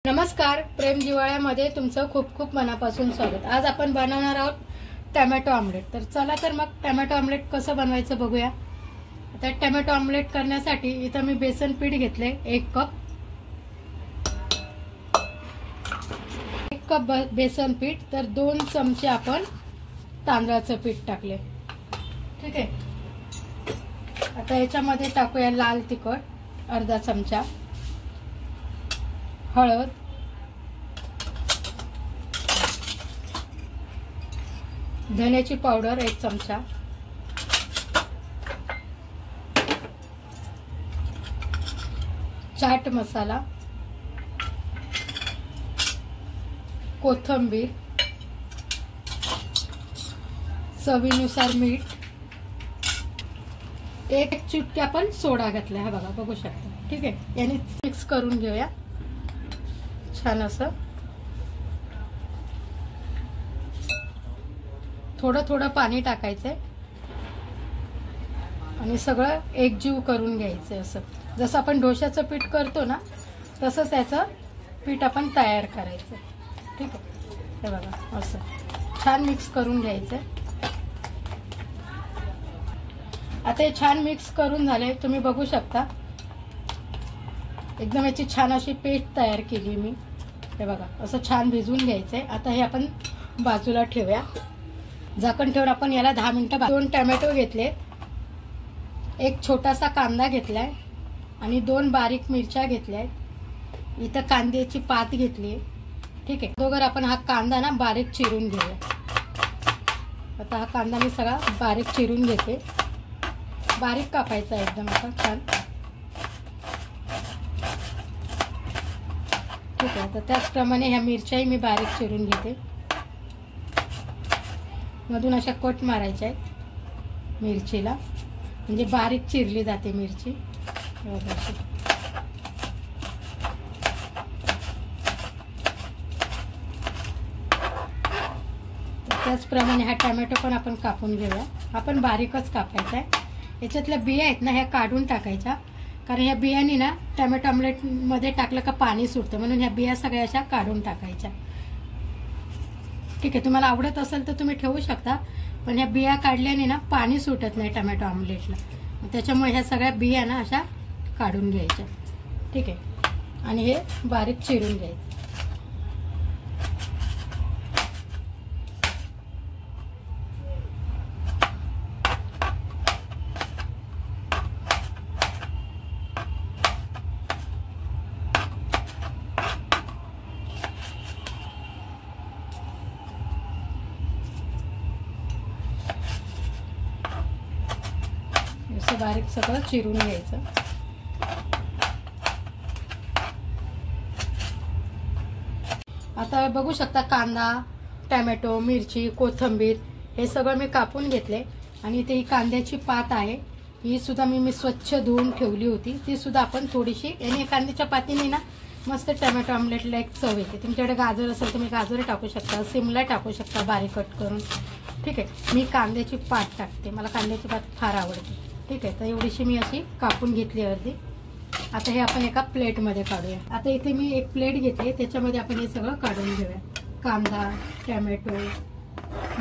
नमस्कार, प्रेम जिवाळ्यामध्ये तुमचं खूप खूप मनापासून स्वागत। आज आपण बनवणार आहोत टोमॅटो ऑमलेट। तर चला तर मग टोमॅटो ऑमलेट कसं बनवायचं बघूया। आता टोमॅटो ऑमलेट करण्यासाठी इथं मी बेसन पीठ घेतले 1 कप। 1 कप बेसन पीठ, तर 2 चमचे आपण तांदळाचं पीठ टाकले। ठीक आहे। आता याच्यामध्ये टाकूया लाल तिखट अर्धा चमचा, हळद, धन्याची पावडर 1 चमचा, चाट मसाला, कोथिंबीर, चवीनुसार मीठ, 1 चुटकी आपण सोडा घातला है बघा, बघू शकता। ठीक आहे। याने मिक्स करून घेऊया छान असं। थोडं थोडं पाणी टाकायचंय आणि सगळं एकजीव करून घ्यायचंय। असं जसं आपण डोशाचं पीठ करतो ना, तसं त्याचं पीठ आपण तयार करायचं। ठीक आहे। हे बघा असं छान मिक्स करून घ्यायचंय। आता हे छान मिक्स करून झाले, तुम्ही बघू शकता एकदम याची छान अशी पेस्ट तयार केली मी। हे बघा असं छान भिजवून घ्यायचंय। आता हे आपण बाजूला ठेवूया, झाकण ठेवून आपण याला 10 मिनिटं। 2 टोमॅटो घेतले, 1 छोटासा कांदा घेतलाय आणि 2 बारीक मिरच्या घेतल्या। इथं कांद्याची पात घेतली। ठीक आहे। अगोदर आपण हा कांदा ना बारीक चिरून घेऊया। आता हा कांदा मी सगळा बारीक चिरून घेते, बारीक कापायचा एकदम असा छान। ठीक आहे। तर त्याचप्रमाणे ह्या मिरच्याही मी बारीक चिरून घेते, मधून अशा कट मारायच्या आहेत मिरचीला, म्हणजे बारीक चिरली जाते मिरची। त्याचप्रमाणे हा टोमॅटो पण आपण कापून घेऊया। आपण बारीकच कापायचा आहे। याच्यातल्या बिया आहेत ना ह्या काढून टाकायच्या, कारण ह्या बियांनी ना टोमॅटो ऑमलेट मध्ये टाकलं का पाणी सुटतं, म्हणून ह्या बिया सगळ्या अशा काढून टाकायच्या। ठीक आहे। तुम्हाला आवडत असेल तर तुम्ही ठेवू शकता, पण ह्या बिया काढल्याने ना पाणी सुटत नाही टोमॅटो ऑमलेटला, त्याच्यामुळे ह्या सगळ्या बिया ना अशा काढून घ्यायच्या। ठीक आहे। आणि हे बारीक चिरून घ्यायचं। बारीक सगळं चिरून घ्यायचं। आता बघू शकता कांदा, टोमॅटो, मिरची, कोथिंबीर हे सगळं मी कापून घेतले। आणि इथे ही कांद्याची पात आहे, ही सुद्धा मी स्वच्छ धुवून ठेवली होती, ती सुद्धा आपण थोडीशी याने कांद्याच्या पातीने ना मस्त टोमॅटो ऑमलेटला एक चव येते। तुमच्याकडे गाजर असेल तर मी गाजर टाकू शकता, शिमला टाकू शकता बारीक कट करून। ठीक आहे। मी कांद्याची पात टाकते, मला कांद्याची पात फार आवडते। ठीक आहे। तर एवढीशी मी अशी कापून घेतली अर्धी। आता हे आपण एका प्लेट मध्ये काढूया। आता इथे मी एक प्लेट घेतली, त्याच्यामध्ये आपण हे सगळं काढून घेऊया। कांदा, टोमॅटो,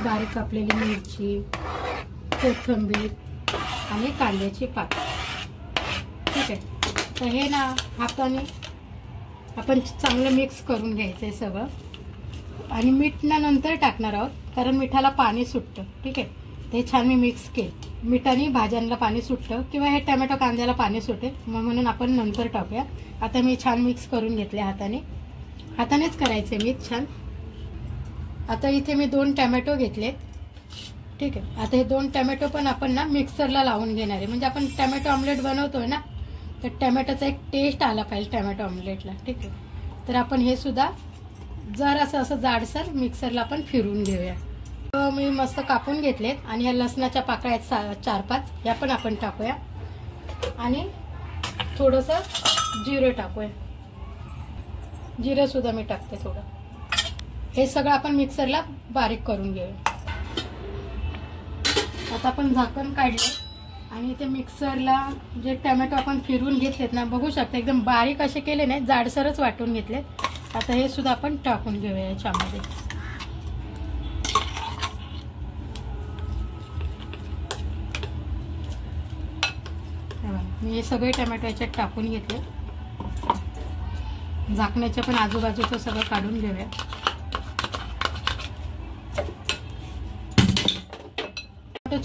बारीक कापलेली मिरची, कोथिंबीर आणि कांद्याची पात। ठीक आहे। तर हे ना हाताने आपण चांगलं मिक्स करून घ्यायचंय सगळं, आणि मीठ ना नंतर टाकणार आहोत, कारण मिठाला पाणी सुटतं। ठीक आहे। ते छान मी मिक्स केलं। मिठाने भाज्यांना पाणी सुटतं किंवा हे टोमॅटो कांद्याला पाणी सुटेल, म्हणून आपण नंतर टाकूया। आता मी छान मिक्स करून घेतले हातानेच करायचे मीठ छान। आता इथे मी 2 टोमॅटो घेतले। ठीक आहे। आता हे 2 टोमॅटो पण आपण ना मिक्सरला लावून घेणार आहे, म्हणजे आपण टोमॅटो ऑमलेट बनवतोय ना, तर टोमॅटोचा एक टेस्ट आला पाहिजे टोमॅटो ऑमलेटला। ठीक आहे। तर आपण हे सुद्धा जरासं असं जाडसर मिक्सरला आपण फिरून घेऊया। मी मस्त कापून घेतलेत, आणि ह्या लसणाच्या पाकळ्या 4-5 ह्या पण आपण टाकूया, आणि थोडंसं जिरं टाकूया। जिरं सुद्धा मी टाकते थोडं। हे सगळं आपण मिक्सरला बारीक करून घेऊया। आता आपण झाकण काढले आणि ते मिक्सरला जे टोमॅटो आपण फिरून घेतलेत ना, बघू शकता एकदम बारीक असे केले नाही, जाडसरच वाटून घेतलेत। आता हे सुद्धा आपण टाकून घेऊया याच्यामध्ये. मी हे सगळे टोमॅटो याच्यात टाकून घेतले. झाकण्याच्या पण आजूबाजूचं सगळं काढून घेऊया.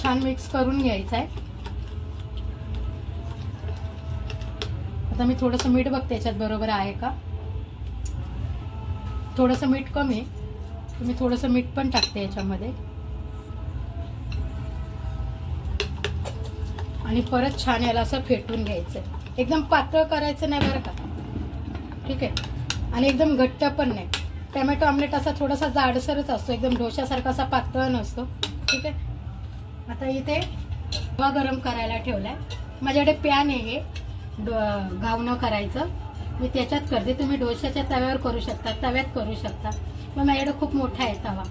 छान मिक्स करून घ्यायचं आहे. आता मी थोडंसं मीठ बघते याच्यात बरोबर आहे का. थोडंसं मीठ कमी आहे, मी थोडंसं मीठ पण टाकते याच्यामध्ये. आणि परत छान याला असं फेटून घ्यायचं. एकदम पातळ करायचं नाही बरं का, ठीक आहे. आणि एकदम घट्ट पण नाही. टोमॅटो ऑमलेट असा थोडासा जाडसरच असतो, एकदम डोशासारखा असा पातळ नसतो, ठीक आहे. आता इथे तवा गरम करायला ठेवलाय. माझ्याकडे पॅन आहे घावणं करायचं, मी त्याच्यात करते. तुम्ही डोशाच्या तव्यावर करू शकता, तव्यात करू शकता. मग माझ्याकडे खूप मोठा आहे तवा,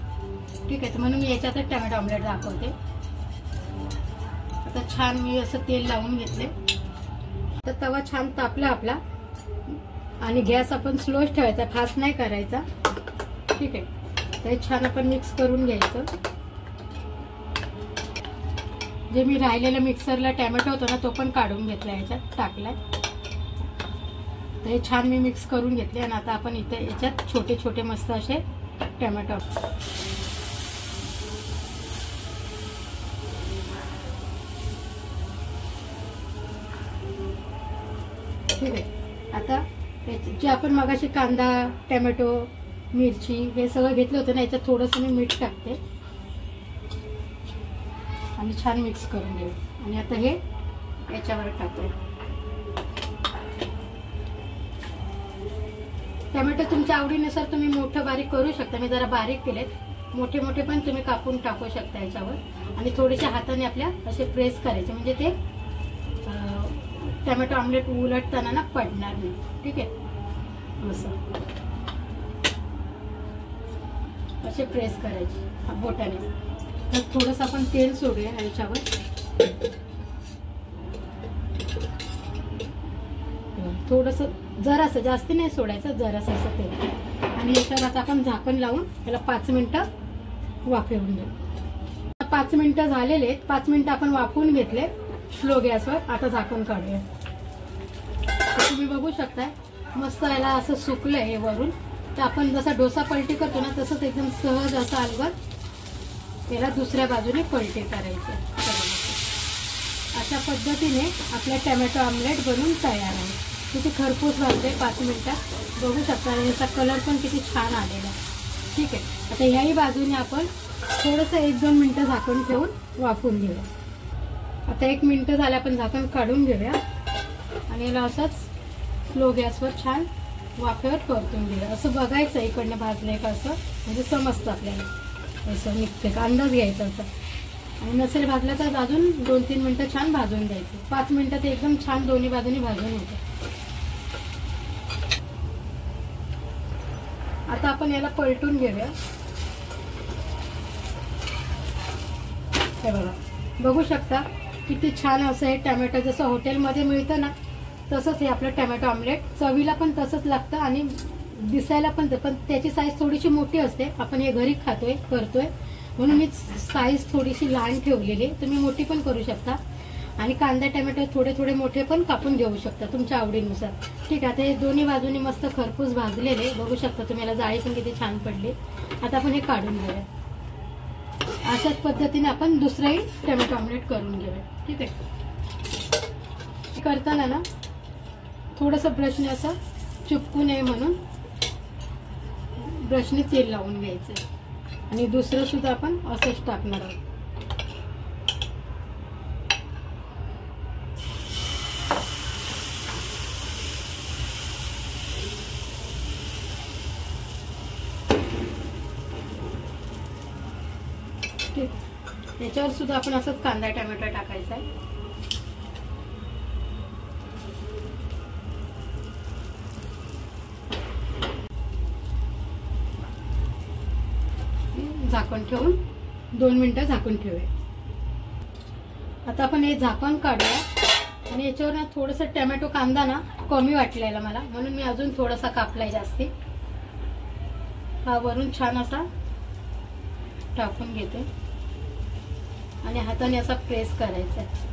ठीक आहे. म्हणून मी याच्यातच टोमॅटो ऑमलेट दाखवते. आता छान मी असं तेल लावून घेतले. तर तवा छान तापला आपला. आणि गॅस आपण स्लोच ठेवायचा, फास्ट नाही करायचा, ठीक आहे. तर छान आपण मिक्स करून घ्यायचं. जे मी राहिलेलं मिक्सरला टोमॅटो होतो ना, तो पण काढून घेतला, याच्यात टाकलाय. तर हे छान मी मिक्स करून घेतले. आणि आता आपण इथे याच्यात छोटे छोटे मस्त असे टोमॅटो, ठीक आहे. आता जे आपण मगाशी कांदा, टोमॅटो, मिरची हे सगळं घेतलं होतं ना, याच्यात थोडंसं मी मीठ टाकते आणि छान मिक्स करून घेऊ. आणि आता हे याच्यावर टाकूया. टोमॅटो तुमच्या आवडीनुसार तुम्ही मोठं बारीक करू शकता. मी जरा बारीक केलेत, मोठे मोठे पण तुम्ही कापून टाकू शकता याच्यावर. आणि थोडेसे हाताने आपल्या असे प्रेस करायचे, म्हणजे ते टोमॅटो ऑमलेट उलटताना ना पडणार नाही, ठीक आहे. असं असे प्रेस करायचे बोटाने. तर थोडंसं आपण तेल सोडूया याच्यावर. थोडंसं जरासं, जास्त नाही सोडायचं, जरासं असं तेल. आणि याच्यावर आता आपण झाकण लावून याला 5 मिनिटं वाफवून घेऊ. 5 मिनिटं झालेले आहेत. 5 मिनिटं आपण वाफवून घेतले स्लो गॅसवर. आता झाकण काढूया. तुम्ही बघू शकताय मस्त याला असं सुकलंय हे वरून. तर आपण जसा डोसा पलटी करतो ना, तसंच एकदम सहज असं अलगद याला दुसऱ्या बाजूने पलटी करायचं. अशा पद्धतीने आपला टोमॅटो ऑमलेट बनून तयार आहे. किती खरपूस भाजले 5 मिनिटात, बघू शकता. आणि याचा कलर पण किती छान आलेला, ठीक आहे. आता ह्याही बाजूने आपण थोडंसं 1-2 मिनिटं झाकण ठेवून वाफवून घेऊया. आता 1 मिनिट झालं, आपण झाकण काढून घेऊया. आणि याला असंच स्लो गॅसवर छान वाफेवर परतून घेऊया. असं बघायचं इकडनं भाजलंय का, असं म्हणजे समजतं आपल्याला. असं निघते का अंदाज घ्यायचा असं. आणि नसेल भाजलं तर अजून 2-3 मिनिटं छान भाजून द्यायचं. 5 मिनिटं ते एकदम छान दोन्ही बाजूनी भाजून होतं. आता आपण याला पलटून घेऊया. हे बघा, बघू शकता किती छान असं हे टोमॅटो जसं हॉटेलमध्ये मिळतं ना, तसंच हे आपलं टोमॅटो ऑमलेट. चवीला पण तसंच लागतं आणि दिसायला पण त्याची साईज थोडीशी मोठी असते. आपण हे घरी करतोय म्हणून मी साईज थोडीशी लहान ठेवलेली. तुम्ही मोठी पण करू शकता. आणि कांदा टोमॅटो थोडे थोडे मोठे पण कापून घेऊ शकता तुमच्या आवडीनुसार, ठीक आहे. आता हे दोन्ही बाजूनी मस्त खरपूस भाजलेले बघू शकता तुम्ही. याला जाळी पण किती छान पडली. आता आपण हे काढून घेऊया. अशाच पद्धतीने आपण दुसरंही टोमॅटो ऑमलेट करून घेऊया, ठीक आहे. करताना ना थोडंसं ब्रशने असं चिपकू नये म्हणून ब्रशने तेल लावून घ्यायचं. आणि दुसरं सुद्धा आपण असंच टाकणार आहोत. याच्यावर सुद्धा आपण असंच कांदा टोमॅटो टाकायचा आहे. झाकण ठेवून 2 मिनिटं झाकून ठेवूया. आता आपण हे झाकण काढूया. आणि याच्यावर ना थोडंसं टोमॅटो कांदा ना कमी वाटलेला मला, म्हणून मी अजून थोडासा कापलाय जास्ती. हा वरून छान असा टाकून घेते आणि हाताने असा प्रेस करायचा आहे.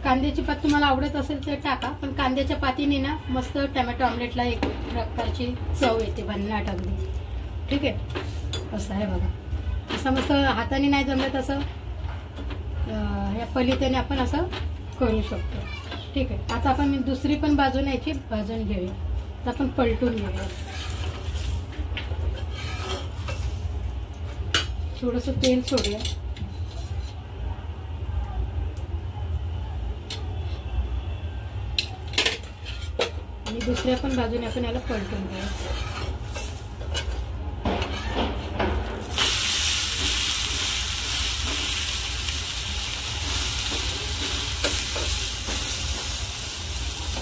कांद्याची पात तुम्हाला आवडत असेल तर टाका, पण कांद्याच्या पातीने ना मस्त टोमॅटो ऑमलेटला एक प्रकारची चव येते, भन्नाट अगदी. ठीक आहे, असं आहे बघा. असं मस्त हाताने नाही जमलं तसं या पलीतेने आपण असं करू शकतो. ठीक आहे, आता आपण दुसरी पण बाजून याची भाजून घेऊया. तर आपण पलटून घेऊया. थोडंसं तेल सोडूया. आणि दुसऱ्या पण बाजूने आपण याला पलटून घेऊया.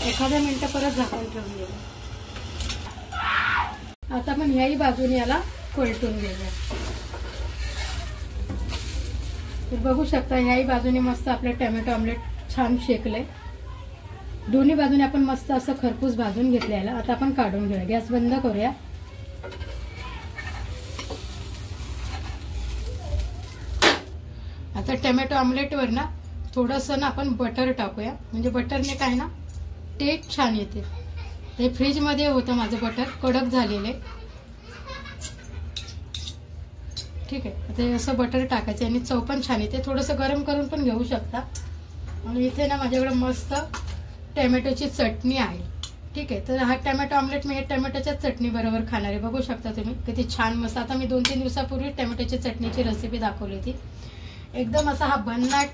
एखाद्या मिनिटं परत झाकून ठेवून घेऊया. आता आपण ह्याही बाजूने याला पलटून घेऊया. तर बघू शकता ह्याही बाजूने मस्त आपलं टोमॅटो ऑमलेट छान शेकलंय. दोन्ही बाजूने आपण मस्त असं खरपूस भाजून घेतलेलं. आता आपण काढून घेऊया. गॅस बंद करूया. आता टोमॅटो ऑमलेटवर ना थोडंसं ना आपण बटर टाकूया, म्हणजे बटरने काय ना टेस्ट छान येते. हे फ्रीज मध्ये होतं माझं बटर, कडक झालेले. ठीक आहे, आता असं बटर टाकायचं आणि चव पण छान येते. थोडंसं गरम करून पण घेऊ शकता. आणि इथे ना माझ्याकडे मस्त टोमॅटोची चटणी आहे. ठीक आहे, तर हा टोमॅटो ऑमलेट मी टोमॅटोच्या चटणी बरोबर खाणार आहे. बघू शकता तुम्ही किती छान मस्त. आता मी 2-3 दिवसापूर्वी टोमॅटोची चटणीची रेसिपी दाखवली होती. एकदम असा हा भन्नाट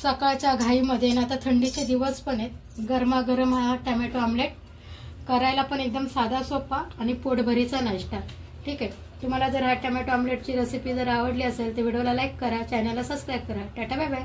सकाळच्या घाईमध्ये ना, आता थंडीचे दिवस पण आहेत, गरमागरम हा टोमॅटो ऑमलेट करायला पण एकदम साधा सोपा आणि पोटभरीचा नाश्ता. ठीक आहे, तुम्हाला जर हा टोमॅटो ऑमलेटची रेसिपी जर आवडली असेल तर व्हिडिओला लाईक करा, चॅनलला सबस्क्राईब करा. Tata bye bye.